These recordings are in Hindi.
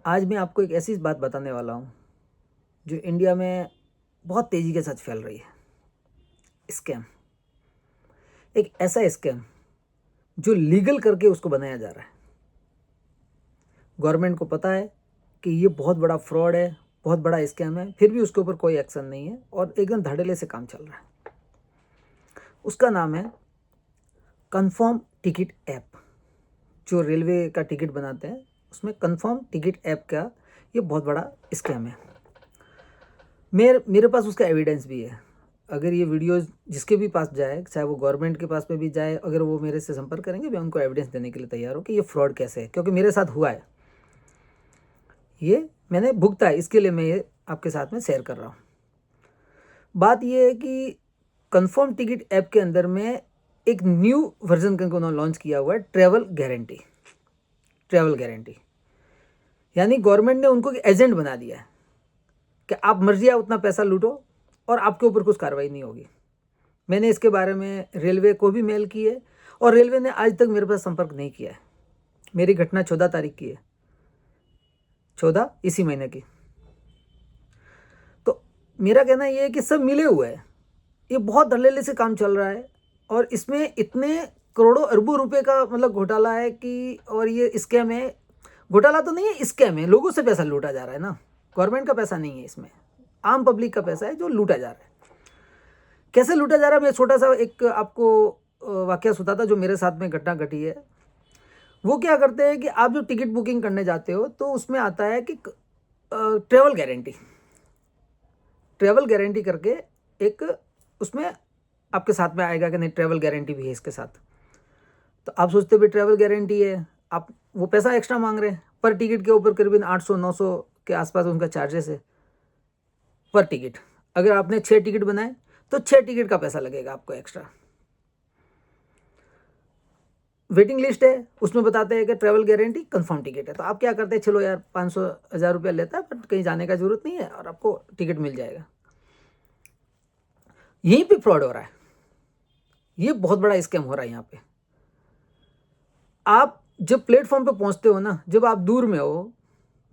आज मैं आपको एक ऐसी बात बताने वाला हूँ जो इंडिया में बहुत तेज़ी के साथ फैल रही है। स्कैम। एक ऐसा स्कैम जो लीगल करके उसको बनाया जा रहा है। गवर्नमेंट को पता है कि ये बहुत बड़ा फ्रॉड है, बहुत बड़ा स्कैम है, फिर भी उसके ऊपर कोई एक्शन नहीं है और एकदम धड़ल्ले से काम चल रहा है। उसका नाम है कन्फर्म टिकट ऐप। जो रेलवे का टिकट बनाते हैं उसमें कन्फर्म टिकट ऐप का ये बहुत बड़ा स्कैम है। मेरे पास उसका एविडेंस भी है। अगर ये वीडियो जिसके भी पास जाए, चाहे वो गवर्नमेंट के पास में भी जाए, अगर वो मेरे से संपर्क करेंगे, मैं उनको एविडेंस देने के लिए तैयार हूँ कि ये फ्रॉड कैसे है, क्योंकि मेरे साथ हुआ है। ये मैंने भुगता है, इसके लिए मैं ये आपके साथ में शेयर कर रहा हूँ। बात ये है कि कन्फर्म टिकट ऐप के अंदर में एक न्यू वर्जन का उन्होंने लॉन्च किया हुआ है, ट्रैवल गारंटी। ट्रैवल गारंटी यानी गवर्नमेंट ने उनको एक एजेंट बना दिया है कि आप मर्जी है उतना पैसा लूटो और आपके ऊपर कुछ कार्रवाई नहीं होगी। मैंने इसके बारे में रेलवे को भी मेल की है और रेलवे ने आज तक मेरे पास संपर्क नहीं किया है। मेरी घटना 14 तारीख की है, 14 इसी महीने की। तो मेरा कहना ये है कि सब मिले हुए हैं। ये बहुत धड़ल्ले से काम चल रहा है और इसमें इतने करोड़ों अरबों रुपए का मतलब घोटाला है कि, और ये स्कैम है। घोटाला तो नहीं है, स्कैम है। लोगों से पैसा लूटा जा रहा है ना, गवर्नमेंट का पैसा नहीं है इसमें, आम पब्लिक का पैसा है जो लूटा जा रहा है। कैसे लूटा जा रहा है, मैं छोटा सा एक आपको वाकया सुनाता जो मेरे साथ में घटना घटी है। वो क्या करते हैं कि आप जो टिकट बुकिंग करने जाते हो तो उसमें आता है कि ट्रैवल गारंटी। ट्रैवल गारंटी करके एक उसमें आपके साथ में आएगा कि नहीं, ट्रैवल गारंटी भी है इसके साथ। तो आप सोचते भाई ट्रैवल गारंटी है, आप वो पैसा एक्स्ट्रा मांग रहे हैं। पर टिकट के ऊपर करीबन 800-900 के आसपास उनका चार्जेस है पर टिकट। अगर आपने 6 टिकट बनाए तो 6 टिकट का पैसा लगेगा आपको एक्स्ट्रा। वेटिंग लिस्ट है, उसमें बताते हैं कि ट्रैवल गारंटी कंफर्म टिकट है। तो आप क्या करते हैं, चलो यार 500-1000 रुपया लेता है बट कहीं जाने का जरूरत नहीं है और आपको टिकट मिल जाएगा। यहीं पे फ्रॉड हो रहा है। ये बहुत बड़ा स्कैम हो रहा है यहाँ पे। आप जब प्लेटफॉर्म पे पहुंचते हो ना, जब आप दूर में हो,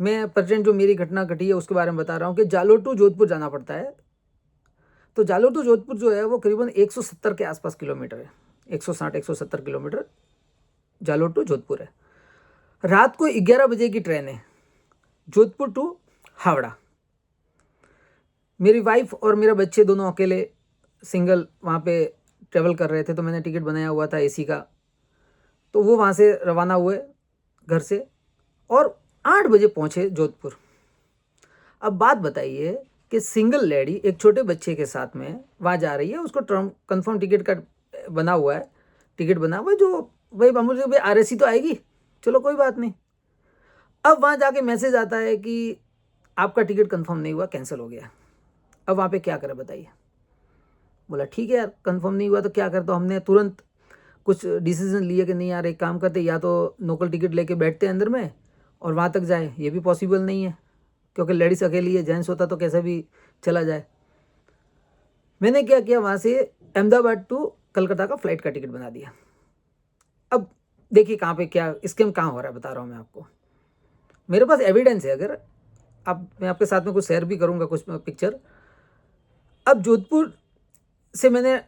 मैं प्रेजेंट जो मेरी घटना घटी है उसके बारे में बता रहा हूँ कि जालोर टू जोधपुर जाना पड़ता है। तो जालोर टू जोधपुर जो है वो करीबन 170 के आसपास किलोमीटर है, 160-170 किलोमीटर जालोर टू जोधपुर है। रात को 11 बजे की ट्रेन है जोधपुर टू हावड़ा। मेरी वाइफ और मेरा बच्चे दोनों अकेले सिंगल वहाँ पे ट्रेवल कर रहे थे, तो मैंने टिकट बनाया हुआ था एसी का। तो वो वहाँ से रवाना हुए घर से और 8 बजे पहुँचे जोधपुर। अब बात बताइए कि सिंगल लेडी एक छोटे बच्चे के साथ में वहाँ जा रही है, उसको कंफर्म टिकट का बना हुआ है, टिकट बना हुआ है जो भाई मामूली भाई आरएसी तो आएगी, चलो कोई बात नहीं। अब वहाँ जाके मैसेज आता है कि आपका टिकट कंफर्म नहीं हुआ, कैंसिल हो गया। अब वहाँ पे क्या करें बताइए। बोला ठीक है यार, कंफर्म नहीं हुआ तो क्या कर। तो हमने तुरंत कुछ डिसीजन लिए कि नहीं यार, एक काम करते, या तो लोकल टिकट लेके बैठते हैं अंदर में और वहाँ तक जाए। ये भी पॉसिबल नहीं है क्योंकि लेडीज़ अकेली है, जेंट्स होता तो कैसे भी चला जाए। मैंने क्या किया, वहाँ से अहमदाबाद टू कलकत्ता का फ्लाइट का टिकट बना दिया। अब देखिए कहाँ पे क्या स्कैम कहाँ हो रहा है, बता रहा हूँ मैं आपको। मेरे पास एविडेंस है, अगर आप, मैं आपके साथ में कुछ शेयर भी करूँगा कुछ पिक्चर। अब जोधपुर से मैंने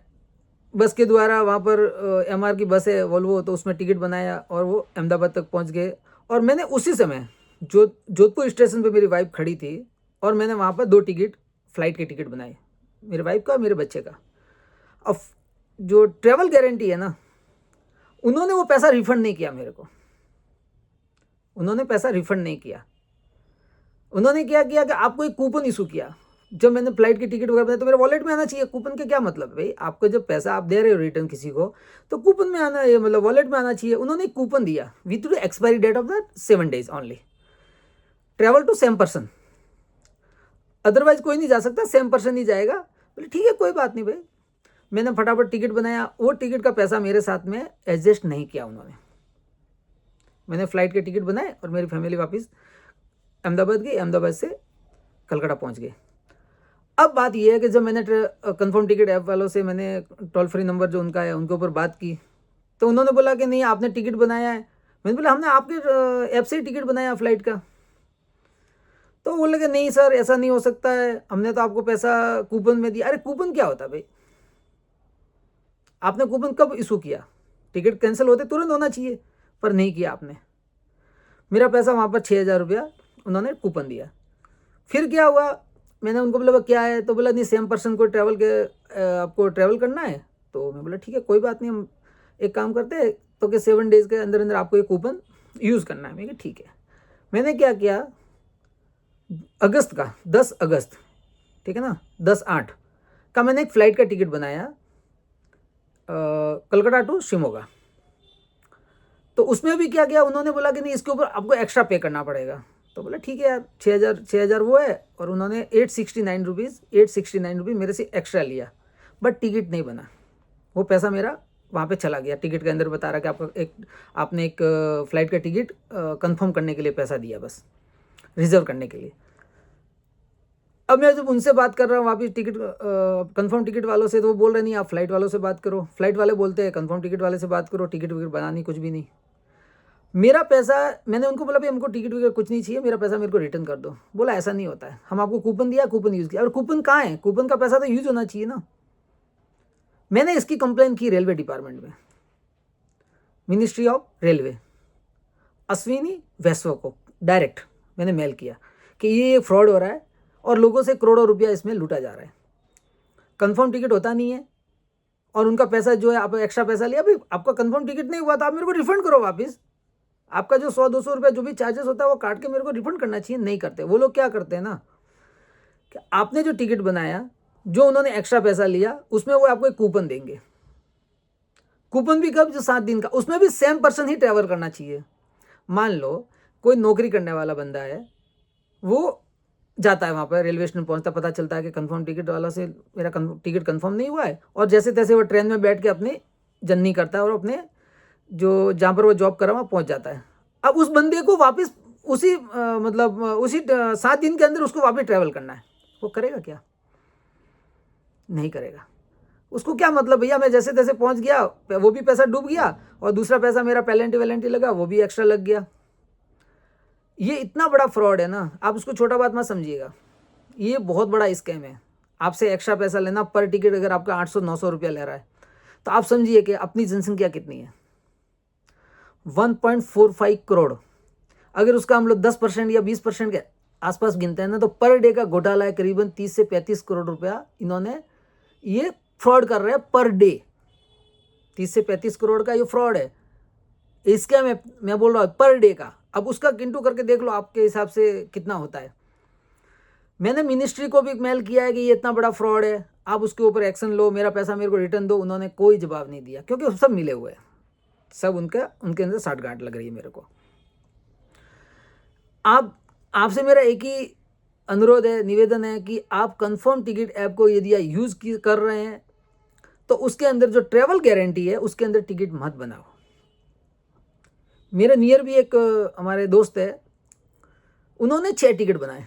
बस के द्वारा वहाँ पर एमआर की बस है वोल्वो, तो उसमें टिकट बनाया और वो अहमदाबाद तक पहुँच गए। और मैंने उसी समय जोधपुर स्टेशन पे मेरी वाइफ खड़ी थी और मैंने वहाँ पर 2 टिकट फ्लाइट के टिकट बनाए, मेरे वाइफ का और मेरे बच्चे का। अब जो ट्रैवल गारंटी है ना, उन्होंने वो पैसा रिफंड नहीं किया मेरे को। उन्होंने पैसा रिफंड नहीं किया। उन्होंने क्या किया कि आपको एक कूपन इशू किया। जब मैंने फ्लाइट की टिकट वगैरह बनाई तो मेरे वॉलेट में आना चाहिए। कूपन के क्या मतलब भाई, आपको जब पैसा आप दे रहे हो रिटर्न किसी को तो कूपन में आना है, मतलब वॉलेट में आना चाहिए। उन्होंने एक कूपन दिया with two expiry date of the 7 days only, travel to same person, otherwise कोई नहीं जा सकता, सेम पर्सन ही जाएगा। बोले ठीक है कोई बात नहीं भाई। मैंने फटाफट टिकट बनाया, वो टिकट का पैसा मेरे साथ में एडजस्ट नहीं किया उन्होंने। मैंने फ्लाइट के टिकट बनाए और मेरी फैमिली वापस अहमदाबाद गई, अहमदाबाद से कलकत्ता पहुंच गई। अब बात यह है कि जब मैंने कंफर्म टिकट ऐप वालों से मैंने टोल फ्री नंबर जो उनका है उनके ऊपर बात की, तो उन्होंने बोला कि नहीं आपने टिकट बनाया है। मैंने बोला हमने आपके ऐप से ही टिकट बनाया फ्लाइट का। तो बोले कि नहीं सर ऐसा नहीं हो सकता है, हमने तो आपको पैसा कूपन में दिया। अरे कूपन क्या होता है भाई? आपने कूपन कब इशू किया? टिकट कैंसिल होते तुरंत होना चाहिए, पर नहीं किया आपने। मेरा पैसा वहाँ पर 6,000 रुपया उन्होंने कूपन दिया। फिर क्या हुआ, मैंने उनको बोला क्या है, तो बोला नहीं सेम पर्सन को ट्रैवल के आपको ट्रैवल करना है। तो मैं बोला ठीक है कोई बात नहीं, हम एक काम करते हैं तो कि 7 डेज़ के अंदर अंदर आपको ये कूपन यूज़ करना है। मैं कहा ठीक है। मैंने क्या किया, अगस्त का 10 अगस्त, ठीक है ना, 10/8 का मैंने एक फ़्लाइट का टिकट बनाया कलकत्ता टू शिमोगा। तो उसमें भी क्या किया, उन्होंने बोला कि नहीं इसके ऊपर आपको एक्स्ट्रा पे करना पड़ेगा। तो बोला ठीक है यार, 6,000 वो है, और उन्होंने 869 रुपीज़ मेरे से एक्स्ट्रा लिया, बट टिकट नहीं बना। वो पैसा मेरा वहाँ पे चला गया। टिकट के अंदर बता रहा कि आपने एक फ़्लाइट का टिकट कंफर्म करने के लिए पैसा दिया, बस रिज़र्व करने के लिए। अब मैं जब उनसे बात कर रहा हूँ वापिस टिकट कंफर्म टिकट वालों से, तो वो बोल रहे नहीं आप फ़्लाइट वालों से बात करो। फ़्लाइट वाले बोलते हैं कंफर्म टिकट वाले से बात करो, टिकट विकट बनानी कुछ भी नहीं। मेरा पैसा, मैंने उनको बोला भाई हमको टिकट वगैरह कुछ नहीं चाहिए, मेरा पैसा मेरे को रिटर्न कर दो। बोला ऐसा नहीं होता है, हम आपको कूपन दिया, कूपन यूज़ किया। और कूपन कहाँ है? कूपन का पैसा तो यूज़ होना चाहिए ना। मैंने इसकी कंप्लेन की रेलवे डिपार्टमेंट में, मिनिस्ट्री ऑफ रेलवे, अश्विनी वैष्णव को डायरेक्ट मैंने मेल किया कि ये फ्रॉड हो रहा है और लोगों से करोड़ों रुपया इसमें लूटा जा रहा है। कंफर्म टिकट होता नहीं है और उनका पैसा जो है आप एक्स्ट्रा पैसा लिया। भाई आपका कंफर्म टिकट नहीं हुआ तो आप मेरे को रिफंड करो वापस। आपका जो 100-200 रुपया जो भी चार्जेस होता है वो काट के मेरे को रिफंड करना चाहिए। नहीं करते वो लोग। क्या करते हैं ना कि आपने जो टिकट बनाया, जो उन्होंने एक्स्ट्रा पैसा लिया, उसमें वो आपको एक कूपन देंगे। कूपन भी कब? जो 7 दिन का। उसमें भी सेम पर्सन ही ट्रैवल करना चाहिए। मान लो कोई नौकरी करने वाला बंदा है, वो जाता है वहाँ पर, रेलवे स्टेशन पहुँचता, पता चलता है कि कंफर्म टिकट वाला से मेरा टिकट कंफर्म नहीं हुआ है, और जैसे तैसे वो ट्रेन में बैठ के अपनी जर्नी करता है और अपने जो जहाँ पर वो जॉब कर रहा है वहाँ पहुँच जाता है। अब उस बंदे को वापस उसी उसी 7 दिन के अंदर उसको वापस ट्रैवल करना है। वो करेगा क्या? नहीं करेगा। उसको क्या मतलब, भैया मैं जैसे तैसे पहुँच गया, वो भी पैसा डूब गया और दूसरा पैसा मेरा पेलेंटी लगा वो भी एक्स्ट्रा लग गया। ये इतना बड़ा फ्रॉड है ना, आप उसको छोटा बात मत समझिएगा। ये बहुत बड़ा स्कैम है। आपसे एक्स्ट्रा पैसा लेना पर टिकट, अगर आपका 800-900 रुपया ले रहा है, तो आप समझिए कि अपनी जनसंख्या कितनी है, 1.45 करोड़। अगर उसका हम लोग 10% या 20% के आसपास गिनते हैं ना, तो पर डे का घोटाला है करीबन 30 से 35 करोड़ रुपया इन्होंने ये फ्रॉड कर रहे हैं पर डे। 30 से 35 करोड़ का ये फ्रॉड है। इसका मैं बोल रहा हूँ पर डे का। अब उसका किंटू करके देख लो आपके हिसाब से कितना होता है। मैंने मिनिस्ट्री को भी मेल किया है कि ये इतना बड़ा फ्रॉड है, आप उसके ऊपर एक्शन लो, मेरा पैसा मेरे को रिटर्न दो। उन्होंने कोई जवाब नहीं दिया, क्योंकि सब मिले हुए हैं, सब उनके अंदर साठगांठ लग रही है मेरे को। आपसे मेरा एक ही अनुरोध है, निवेदन है कि आप कंफर्म टिकट ऐप को यदि यूज़ कर रहे हैं तो उसके अंदर जो ट्रैवल गारंटी है उसके अंदर टिकट मत बनाओ। मेरे नियर भी एक हमारे दोस्त है, उन्होंने 6 टिकट बनाए।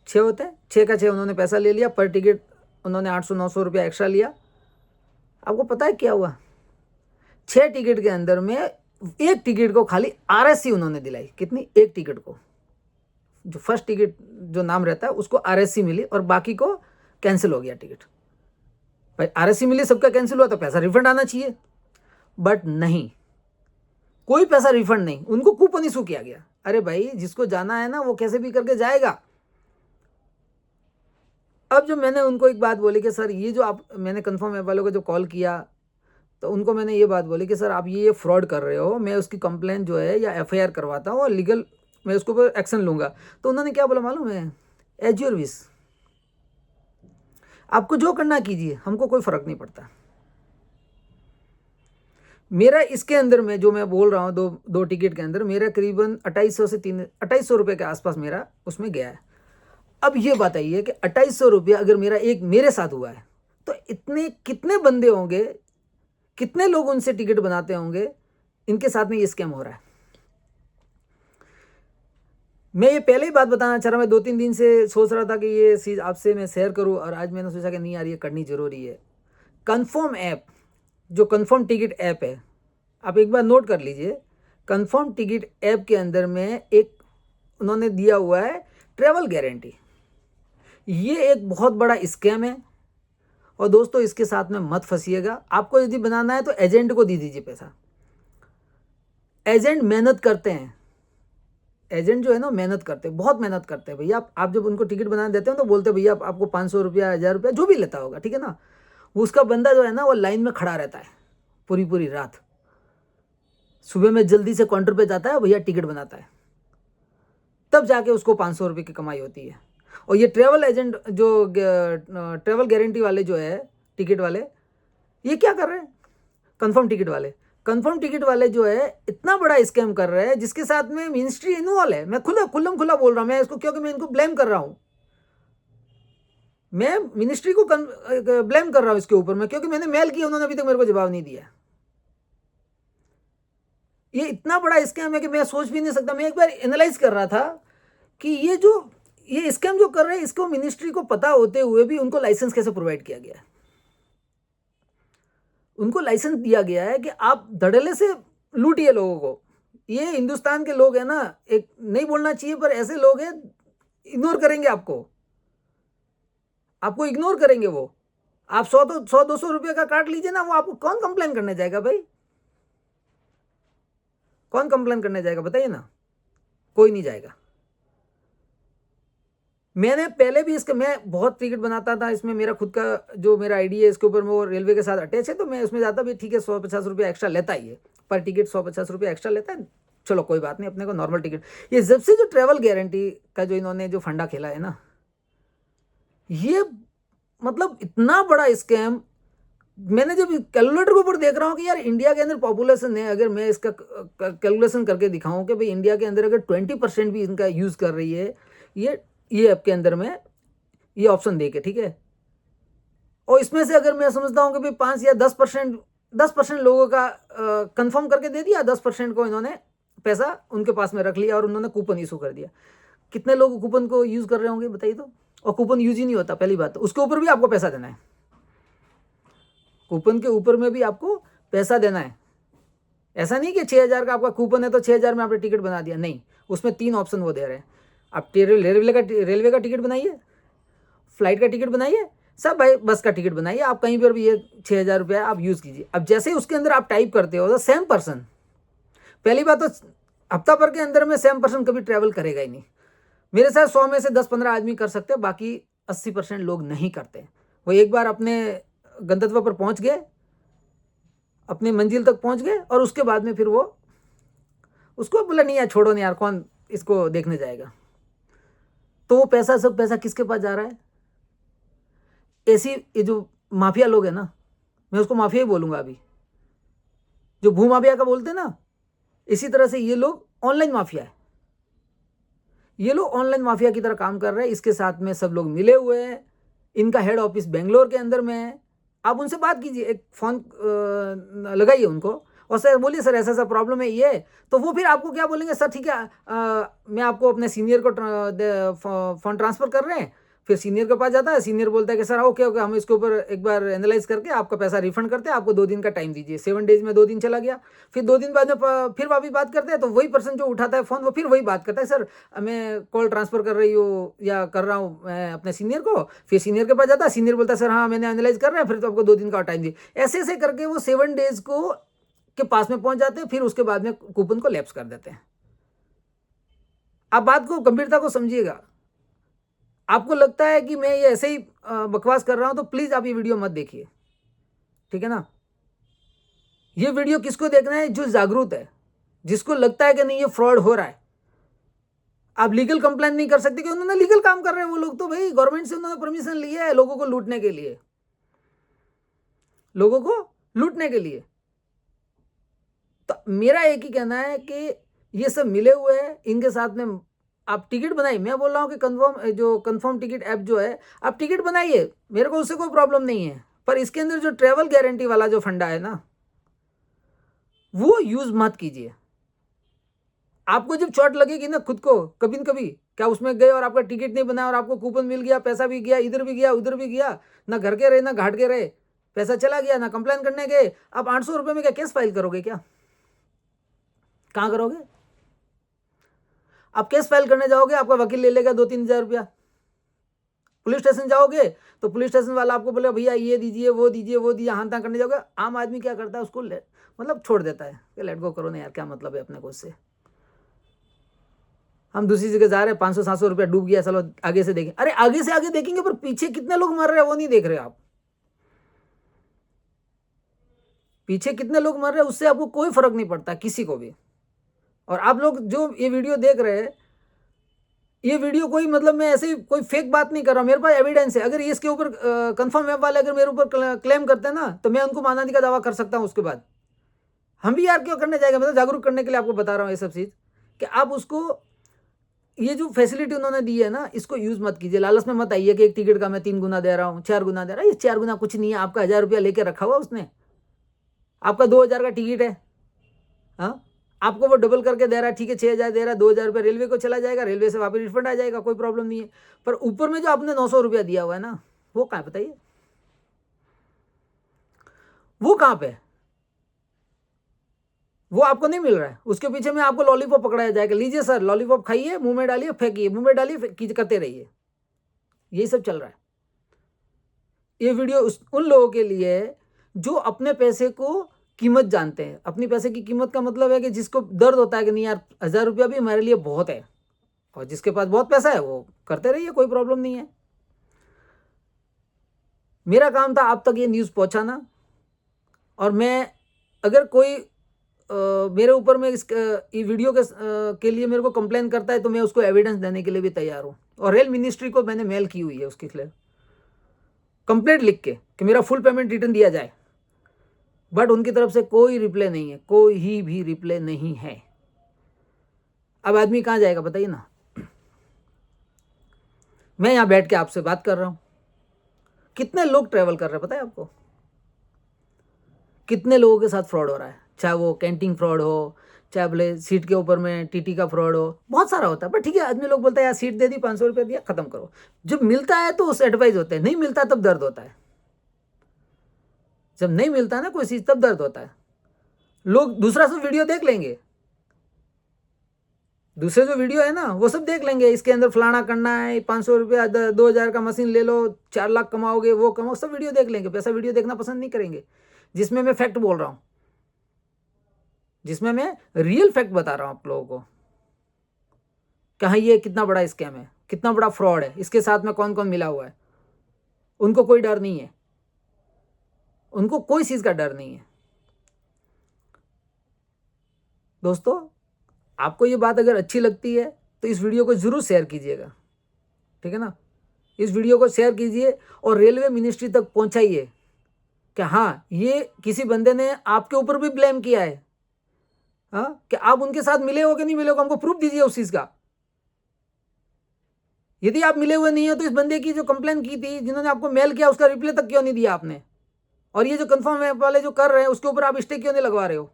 6 होते हैं, 6 का 6 उन्होंने पैसा ले लिया, पर टिकट उन्होंने 800-900 रुपया एक्स्ट्रा लिया। आपको पता है क्या हुआ? 6 टिकट के अंदर में एक टिकट को खाली RSC उन्होंने दिलाई। कितनी? एक टिकट को, जो फर्स्ट टिकट जो नाम रहता है उसको RSC मिली और बाकी को कैंसिल हो गया टिकट। भाई RSC मिली, सबका कैंसिल हुआ तो पैसा रिफंड आना चाहिए, बट नहीं, कोई पैसा रिफंड नहीं, उनको कूपन इशू किया गया। अरे भाई जिसको जाना है ना वो कैसे भी करके जाएगा। अब जो मैंने उनको एक बात बोली कि सर ये जो मैंने कंफर्म ऐप वालों को जो कॉल किया, तो उनको मैंने ये बात बोली कि सर आप ये फ्रॉड कर रहे हो, मैं उसकी कंप्लेंट जो है या FIR करवाता हूँ और लीगल मैं उसके ऊपर एक्शन लूँगा। तो उन्होंने क्या बोला मालूम है? एज योर विश, आपको जो करना कीजिए, हमको कोई फ़र्क नहीं पड़ता। मेरा इसके अंदर में जो मैं बोल रहा हूँ, दो टिकट के अंदर मेरा करीबन 2800 रुपये के आसपास मेरा उसमें गया है। अब ये बताइए कि 2800 रुपया अगर मेरे साथ हुआ है, तो इतने कितने बंदे होंगे, कितने लोग उनसे टिकट बनाते होंगे, इनके साथ में ये स्कैम हो रहा है। मैं ये पहले ही बात बताना चाह रहा हूँ। मैं 2-3 दिन से सोच रहा था कि ये चीज़ आपसे मैं शेयर करूँ, और आज मैंने सोचा कि नहीं यार ये करनी ज़रूरी है। कंफर्म ऐप, जो कंफर्म टिकट ऐप है, आप एक बार नोट कर लीजिए। कंफर्म टिकट ऐप के अंदर में एक उन्होंने दिया हुआ है ट्रैवल गारंटी, ये एक बहुत बड़ा स्कैम है। और दोस्तों इसके साथ में मत फंसिएगा। आपको यदि बनाना है तो एजेंट को दे दीजिए पैसा। एजेंट मेहनत करते हैं, एजेंट जो है ना मेहनत करते हैं, बहुत मेहनत करते हैं भैया। आप जब उनको टिकट बनाने देते हो तो बोलते हैं भैया आपको 500 रुपया 1000 रुपया जो भी लेता होगा, ठीक है ना। वो उसका बंदा जो है ना वो लाइन में खड़ा रहता है पूरी पूरी रात। सुबह में जल्दी से काउंटर पे जाता है, भैया टिकट बनाता है, तब जाके उसको 500 रुपये की कमाई होती है। और ये ट्रैवल एजेंट जो ट्रैवल गारंटी वाले जो है टिकट वाले, ये क्या कर रहे हैं, कंफर्म टिकट वाले जो है इतना बड़ा स्कैम कर रहे हैं जिसके साथ में मिनिस्ट्री इन्वॉल्व है। मैं खुल्लम खुला बोल रहा हूँ मैं इसको, क्योंकि मैं इनको ब्लेम कर रहा हूँ। मैं मिनिस्ट्री को ब्लेम कर रहा हूँ इसके ऊपर में, क्योंकि मैंने मेल किया, उन्होंने अभी तक मेरे को जवाब नहीं दिया। ये इतना बड़ा स्कैम है कि मैं सोच भी नहीं सकता। मैं एक बार एनालाइज कर रहा था कि ये स्कैम जो कर रहे हैं इसको मिनिस्ट्री को पता होते हुए भी उनको लाइसेंस कैसे प्रोवाइड किया गया है। उनको लाइसेंस दिया गया है कि आप धड़ल्ले से लूटिए लोगों को। ये हिंदुस्तान के लोग हैं ना, एक नहीं बोलना चाहिए पर ऐसे लोग हैं, इग्नोर करेंगे आपको इग्नोर करेंगे। वो आप 100-200 रुपये का काट लीजिए ना, वो आपको कौन कंप्लेन करने जाएगा भाई, कौन कंप्लेन करने जाएगा बताइए ना, कोई नहीं जाएगा। मैंने पहले भी इसका, मैं बहुत टिकट बनाता था इसमें, मेरा खुद का जो मेरा आईडी है इसके ऊपर में वो रेलवे के साथ अटैच है, तो मैं उसमें जाता भी, ठीक है 150 रुपये एक्स्ट्रा लेता ही है पर टिकट, 150 रुपये एक्स्ट्रा लेता है, चलो कोई बात नहीं, अपने को नॉर्मल टिकट। ये जब से जो ट्रैवल गारंटी का जो इन्होंने जो फंडा खेला है ना, ये मतलब इतना बड़ा स्कैम। मैंने जब कैलकुलेटर के ऊपर देख रहा हूँ कि यार इंडिया के अंदर पॉपुलेशन है, अगर मैं इसका कैलकुलेशन करके दिखाऊं कि भाई इंडिया के अंदर अगर 20% भी इनका यूज़ कर रही है ये ऐप के अंदर में, ये ऑप्शन दे के, ठीक है, और इसमें से अगर मैं समझता हूँ कि भाई 5 या 10% लोगों का कंफर्म करके दे दिया, 10% को इन्होंने पैसा उनके पास में रख लिया और उन्होंने कूपन इशू कर दिया। कितने लोग कूपन को यूज़ कर रहे होंगे बताइए तो। और कूपन यूज ही नहीं होता पहली बात, तो उसके ऊपर भी आपको पैसा देना है, कूपन के ऊपर में भी आपको पैसा देना है। ऐसा नहीं कि 6000 का आपका कूपन है तो 6000 में आपने टिकट बना दिया, नहीं, उसमें 3 ऑप्शन वो दे रहे हैं। आप रेलवे का टिकट बनाइए, फ्लाइट का टिकट बनाइए, सब भाई बस का टिकट बनाइए, आप कहीं पर भी ये 6000 रुपया आप यूज़ कीजिए। अब जैसे ही उसके अंदर आप टाइप करते हो तो सेम पर्सन, पहली बात तो हफ्ता भर के अंदर में सेम पर्सन कभी ट्रैवल करेगा ही नहीं। मेरे साथ 100 में से 10-15 आदमी कर सकते हैं, बाकी 80% लोग नहीं करते। वो एक बार अपने गंतव्य पर पहुंच गए, अपनी मंजिल तक पहुंच गए, और उसके बाद में फिर वो उसको बोला नहीं यार छोड़ो नहीं यार, कौन इसको देखने जाएगा। तो वो पैसा, सब पैसा किसके पास जा रहा है, ऐसी ये जो माफिया लोग हैं ना, मैं उसको माफिया ही बोलूँगा अभी, जो भू माफिया का बोलते हैं ना, इसी तरह से ये लोग ऑनलाइन माफिया है। ये लोग ऑनलाइन माफिया की तरह काम कर रहे हैं, इसके साथ में सब लोग मिले हुए हैं। इनका हेड ऑफिस बेंगलोर के अंदर में है। आप उनसे बात कीजिए, एक फ़ोन लगाइए उनको और सर बोलिए सर ऐसा ऐसा प्रॉब्लम है ये, तो वो फिर आपको क्या बोलेंगे, सर ठीक है मैं आपको अपने सीनियर को फ़ोन ट्रांसफ़र कर रहे हैं। फिर सीनियर के पास जाता है, सीनियर बोलता है कि सर ओके ओके, हम इसके ऊपर एक बार एनालाइज करके आपका पैसा रिफंड करते हैं, आपको 2 दिन का टाइम दीजिए। 7 डेज में 2 दिन चला गया, फिर 2 दिन बाद में फिर वापस बात करते हैं, तो वही पर्सन जो उठाता है फ़ोन वो फिर वही बात करता है, सर मैं कॉल ट्रांसफ़र कर रही हूँ या कर रहा हूँ मैं अपने सीनियर को। फिर सीनियर के पास जाता है, सीनियर बोलता है सर हाँ मैंने एनालाइज कर रहे हैं, फिर तो आपको 2 दिन का टाइम दिए। ऐसे ऐसे करके वो 7 डेज को के पास में पहुंच जाते हैं, फिर उसके बाद में कूपन को लैप्स कर देते हैं। आप बात को गंभीरता को समझिएगा। आपको लगता है कि मैं ये ऐसे ही बकवास कर रहा हूं तो प्लीज आप ये वीडियो मत देखिए, ठीक है ना। ये वीडियो किसको देखना है, जो जागरूक है, जिसको लगता है कि नहीं ये फ्रॉड हो रहा है। आप लीगल कंप्लेंट नहीं कर सकते कि उन्होंने लीगल काम कर रहे हैं वो लोग, तो भाई गवर्नमेंट से उन्होंने परमिशन लिया है लोगों को लूटने के लिए, लोगों को लूटने के लिए। तो मेरा एक ही कहना है कि ये सब मिले हुए हैं, इनके साथ में आप टिकट बनाइए। मैं बोल रहा हूँ कि कंफर्म टिकट ऐप जो है आप टिकट बनाइए, मेरे को उससे कोई प्रॉब्लम नहीं है, पर इसके अंदर जो ट्रैवल गारंटी वाला जो फंडा है ना वो यूज मत कीजिए। आपको जब चोट लगेगी ना खुद को कभी न कभी, क्या उसमें गए और आपका टिकट नहीं बना और आपको कूपन मिल गया, पैसा भी गया, इधर भी गया उधर भी गया, ना घर के रहे ना घाट के रहे, पैसा चला गया, ना कंप्लेन करने गए, आप 800 रुपये में क्या केस फाइल करोगे, क्या कहाँ करोगे। आप केस फाइल करने जाओगे, आपका वकील ले लेगा 2-3 हज़ार रुपया। पुलिस स्टेशन जाओगे तो पुलिस स्टेशन वाला आपको बोलेगा भैया ये दीजिए, वो दीजिए, वो दीजिए, हाँ करने जाओगे। आम आदमी क्या करता है, उसको मतलब छोड़ देता है कि लेट गो करो ना यार, क्या मतलब है अपने को उससे। हम दूसरी जगह जा रहे हैं, 500-700 रुपया डूब गया, चलो आगे से देखें। अरे आगे से आगे देखेंगे, पर पीछे कितने लोग मर रहे हैं वो नहीं देख रहे आप। पीछे कितने लोग मर रहे हैं उससे आपको कोई फर्क नहीं पड़ता, किसी को भी। और आप लोग जो ये वीडियो देख रहे हैं, ये वीडियो कोई मतलब मैं ऐसे कोई फेक बात नहीं कर रहा हूँ, मेरे पास एविडेंस है। अगर इसके ऊपर कंफर्म वेब वाले अगर मेरे ऊपर क्लेम करते हैं ना, तो मैं उनको मानहानि का दावा कर सकता हूँ। उसके बाद हम भी यार क्यों करने जाएंगे, मतलब जागरूक करने के लिए आपको बता रहा हूँ ये सब चीज़, कि आप उसको ये जो फैसिलिटी उन्होंने दी है ना, इसको यूज मत कीजिए। लालच में मत आइए कि एक टिकट का मैं 3 गुना दे रहा हूँ, 4 गुना दे रहा है। ये 4 गुना कुछ नहीं है, आपका 1000 रुपया लेके रखा हुआ उसने, आपका 2000 का टिकट है, हाँ आपको वो डबल करके दे रहा है, ठीक है 6000 दे रहा है, 2000 रुपया रेलवे को चला जाएगा, रेलवे से वापस रिफंड आ जाएगा, कोई प्रॉब्लम नहीं है। पर ऊपर में जो आपने 900 रुपया दिया हुआ है ना, वो कहाँ बताइए, वो कहाँ पे, वो आपको नहीं मिल रहा है। उसके पीछे में आपको लॉलीपॉप पकड़ाया जाएगा, लीजिए सर लॉलीपॉप खाइए, मुंह में डालिए, फेंकिए, मुंह में डालिए, करते रहिए। यही सब चल रहा है। ये वीडियो उन लोगों के लिए है जो अपने पैसे को कीमत जानते हैं। अपनी पैसे की कीमत का मतलब है कि जिसको दर्द होता है कि नहीं यार 1000 रुपया भी हमारे लिए बहुत है, और जिसके पास बहुत पैसा है वो करते रहिए, कोई प्रॉब्लम नहीं है। मेरा काम था आप तक ये न्यूज़ पहुंचाना, और मैं अगर कोई मेरे ऊपर में इस ये वीडियो के लिए मेरे को कंप्लेन करता है, तो मैं उसको एविडेंस देने के लिए भी तैयार हूँ। और रेल मिनिस्ट्री को मैंने मेल की हुई है उसके लिए कंप्लेंट लिख के कि मेरा फुल पेमेंट रिटर्न दिया जाए, बट उनकी तरफ से कोई रिप्लाई नहीं है, कोई ही भी रिप्लाई नहीं है। अब आदमी कहाँ जाएगा बताइए ना। मैं यहाँ बैठ के आपसे बात कर रहा हूँ, कितने लोग ट्रेवल कर रहे हैं पता है आपको, कितने लोगों के साथ फ्रॉड हो रहा है, चाहे वो कैंटीन फ्रॉड हो, चाहे बोले सीट के ऊपर में टीटी का फ्रॉड हो, बहुत सारा होता है। बट ठीक है, आदमी लोग बोलता है यार सीट दे दी, 500 रुपया दिया, खत्म करो। जब मिलता है तो सेटिस्फाइज होते हैं, नहीं मिलता तब दर्द होता है। जब नहीं मिलता है ना कोई चीज, तब दर्द होता है। लोग दूसरा सब वीडियो देख लेंगे, दूसरे जो वीडियो है ना वो सब देख लेंगे, इसके अंदर फलाना करना है, 500 रुपया 2000 का मशीन ले लो, 4 लाख कमाओगे, वो कमाओ, सब वीडियो देख लेंगे। पैसा वीडियो देखना पसंद नहीं करेंगे, जिसमें मैं फैक्ट बोल रहा हूँ, जिसमें मैं रियल फैक्ट बता रहा हूँ आप लोगों को, कहाँ ये कितना बड़ा स्कैम है, कितना बड़ा फ्रॉड है, इसके साथ में कौन कौन मिला हुआ है। उनको कोई डर नहीं है, उनको कोई चीज का डर नहीं है। दोस्तों आपको ये बात अगर अच्छी लगती है तो इस वीडियो को जरूर शेयर कीजिएगा, ठीक है ना। इस वीडियो को शेयर कीजिए और रेलवे मिनिस्ट्री तक पहुंचाइए कि हाँ ये किसी बंदे ने आपके ऊपर भी ब्लेम किया है, हाँ कि आप उनके साथ मिले हो कि नहीं मिले हो, हमको प्रूफ दीजिए उस चीज का। यदि आप मिले हुए नहीं हो तो इस बंदे की जो कंप्लेन की थी, जिन्होंने आपको मेल किया, उसका रिप्लाई तक क्यों नहीं दिया आपने। और ये जो कंफर्म वाले जो कर रहे हैं उसके ऊपर आप स्टे क्यों नहीं लगवा रहे हो,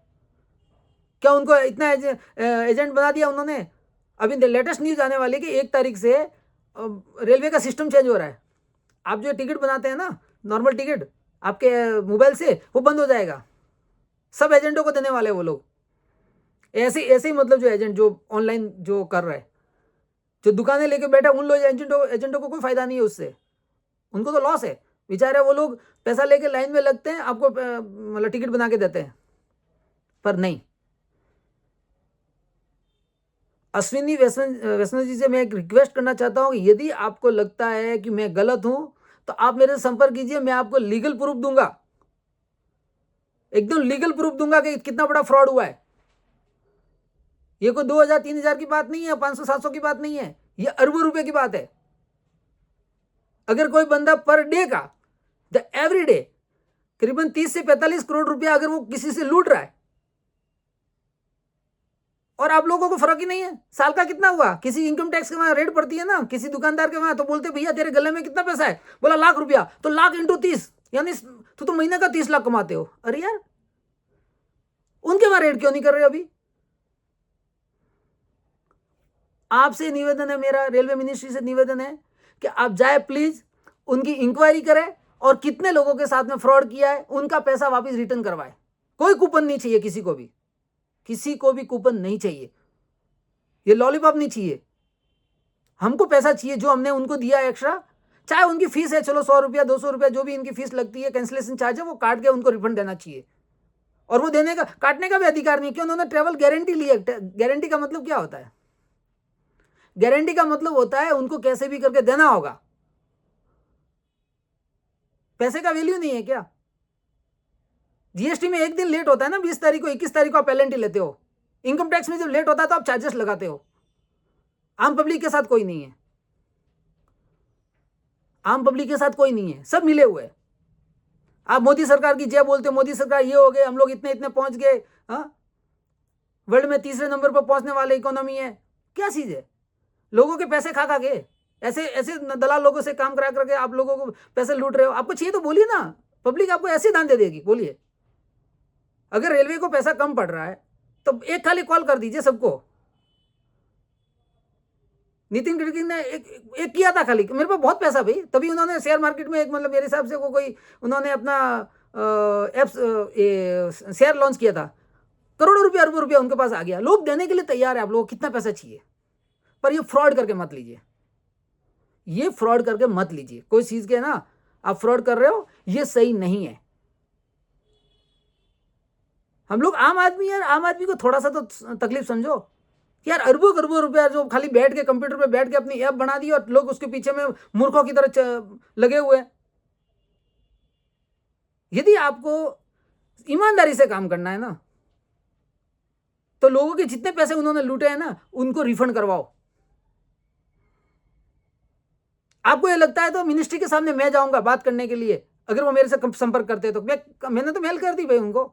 क्या उनको इतना एजेंट बना दिया उन्होंने। अभी लेटेस्ट न्यूज आने वाली है कि 1 तारीख से रेलवे का सिस्टम चेंज हो रहा है। आप जो टिकट बनाते हैं ना, नॉर्मल टिकट आपके मोबाइल से, वो बंद हो जाएगा, सब एजेंटों को देने वाले हैं वो लोग। ऐसे ऐसे ही मतलब जो एजेंट जो ऑनलाइन जो कर रहे हैं, जो दुकानें लेके बैठे, उन लोग एजेंटों को कोई फायदा नहीं है उससे, उनको तो लॉस है बेचारे। वो लोग पैसा लेके लाइन में लगते हैं, आपको मतलब टिकट बना के देते हैं, पर नहीं। अश्विनी वैष्णव जी से मैं एक रिक्वेस्ट करना चाहता हूँ कि यदि आपको लगता है कि मैं गलत हूं तो आप मेरे से संपर्क कीजिए, मैं आपको लीगल प्रूफ दूंगा, एकदम लीगल प्रूफ दूंगा कि कितना बड़ा फ्रॉड हुआ है। ये कोई 2000-3000 की बात नहीं है, 500-700 की बात नहीं है, ये अरबों रुपए की बात है। अगर कोई बंदा पर डे का एवरी डे करीबन 30 से 45 करोड़ रुपया अगर वो किसी से लूट रहा है, और आप लोगों को फर्क ही नहीं है, साल का कितना हुआ, किसी इनकम टैक्स के वहां रेड पड़ती है ना, किसी दुकानदार के वहां, तो बोलते भैया तेरे गले में कितना पैसा है, बोला लाख रुपया, तो लाख इंटू 30, यानी तो महीने का 30 लाख कमाते हो। अरे यार उनके वहां रेड क्यों नहीं कर रहे अभी। आपसे निवेदन है मेरा, रेलवे मिनिस्ट्री से निवेदन है कि आप जाए प्लीज, उनकी इंक्वायरी करें, और कितने लोगों के साथ में फ्रॉड किया है उनका पैसा वापस रिटर्न करवाए। कोई कूपन नहीं चाहिए किसी को भी, किसी को भी कूपन नहीं चाहिए। ये लॉलीपॉप नहीं चाहिए, हमको पैसा चाहिए जो हमने उनको दिया एक्स्ट्रा, चाहे उनकी फीस है, चलो 100 रुपया 200 रुपया जो भी इनकी फीस लगती है, कैंसिलेशन चार्ज है, वो काट के उनको रिफंड देना चाहिए। और वो देने का, काटने का भी अधिकार नहीं, क्यों? उन्होंने ट्रेवल गारंटी ली है। गारंटी का मतलब क्या होता है? गारंटी का मतलब होता है उनको कैसे भी करके देना होगा। पैसे का वैल्यू नहीं है क्या? जीएसटी में एक दिन लेट होता है ना, 20 तारीख को, 21 तारीख को आप पेनल्टी लेते हो। इनकम टैक्स में जब लेट होता है तो आप चार्जेस लगाते हो। आम पब्लिक के साथ कोई नहीं है, आम पब्लिक के साथ कोई नहीं है, सब मिले हुए हैं। आप मोदी सरकार की जय बोलते हो, मोदी सरकार ये हो गए, हम लोग इतने इतने पहुंच गए, हाँ, वर्ल्ड में तीसरे नंबर पर पहुंचने वाले इकोनॉमी है। क्या चीज है? लोगों के पैसे खा खा के, ऐसे ऐसे दलाल लोगों से काम करा करके आप लोगों को पैसे लूट रहे हो। आपको चाहिए तो बोलिए ना, पब्लिक आपको ऐसे दान दे देगी, बोलिए। अगर रेलवे को पैसा कम पड़ रहा है तो एक खाली कॉल कर दीजिए सबको। नितिन गडकरी ने एक किया था खाली, मेरे पास बहुत पैसा भाई, तभी उन्होंने शेयर मार्केट में एक, मतलब मेरे हिसाब से वो कोई, उन्होंने अपना एप्स शेयर लॉन्च किया था, करोड़ों रुपया अरबों रुपया उनके पास आ गया। लोग देने के लिए तैयार है, आप लोगों को कितना पैसा चाहिए, पर ये फ्रॉड करके मत लीजिए, ये फ्रॉड करके मत लीजिए। कोई चीज के ना आप फ्रॉड कर रहे हो, ये सही नहीं है। हम लोग आम आदमी, यार आम आदमी को थोड़ा सा तो तकलीफ समझो कि यार अरबों अरबों रुपया जो खाली बैठ के कंप्यूटर पे बैठ के अपनी ऐप बना दी और लोग उसके पीछे में मूर्खों की तरह लगे हुए हैं। यदि आपको ईमानदारी से काम करना है ना, तो लोगों के जितने पैसे उन्होंने लूटे हैं ना, उनको रिफंड करवाओ। आपको ये लगता है तो मिनिस्ट्री के सामने मैं जाऊंगा बात करने के लिए, अगर वो मेरे से संपर्क करते हैं तो मैंने तो मेल कर दी भाई उनको,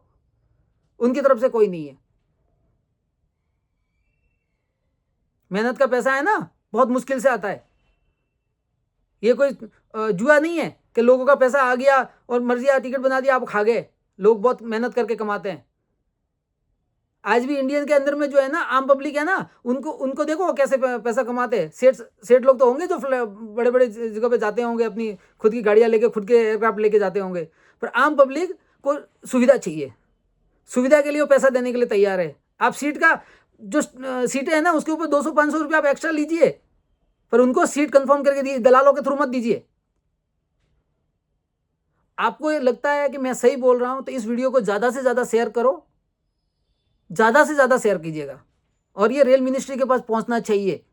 उनकी तरफ से कोई नहीं है। मेहनत का पैसा है ना, बहुत मुश्किल से आता है। ये कोई जुआ नहीं है कि लोगों का पैसा आ गया और मर्जी आ टिकट बना दिया आप खा गए। लोग बहुत मेहनत करके कमाते हैं। आज भी इंडियन के अंदर में जो है ना, आम पब्लिक है ना, उनको उनको देखो कैसे पैसा कमाते हैं। सेठ लोग तो होंगे जो बड़े बड़े जगह पे जाते होंगे, अपनी खुद की गाड़ियां लेके, खुद के एयरक्राफ्ट लेके जाते होंगे, पर आम पब्लिक को सुविधा चाहिए, सुविधा के लिए वो पैसा देने के लिए तैयार है। आप सीट का जो सीटें है ना, उसके ऊपर 200-500 रुपया आप एक्स्ट्रा लीजिए, पर उनको सीट कंफर्म करके दीजिए, दलालों के थ्रू मत दीजिए। आपको ये लगता है कि मैं सही बोल रहा हूं तो इस वीडियो को ज्यादा से ज्यादा शेयर करो, ज्यादा से ज्यादा शेयर कीजिएगा, और ये रेल मिनिस्ट्री के पास पहुंचना चाहिए।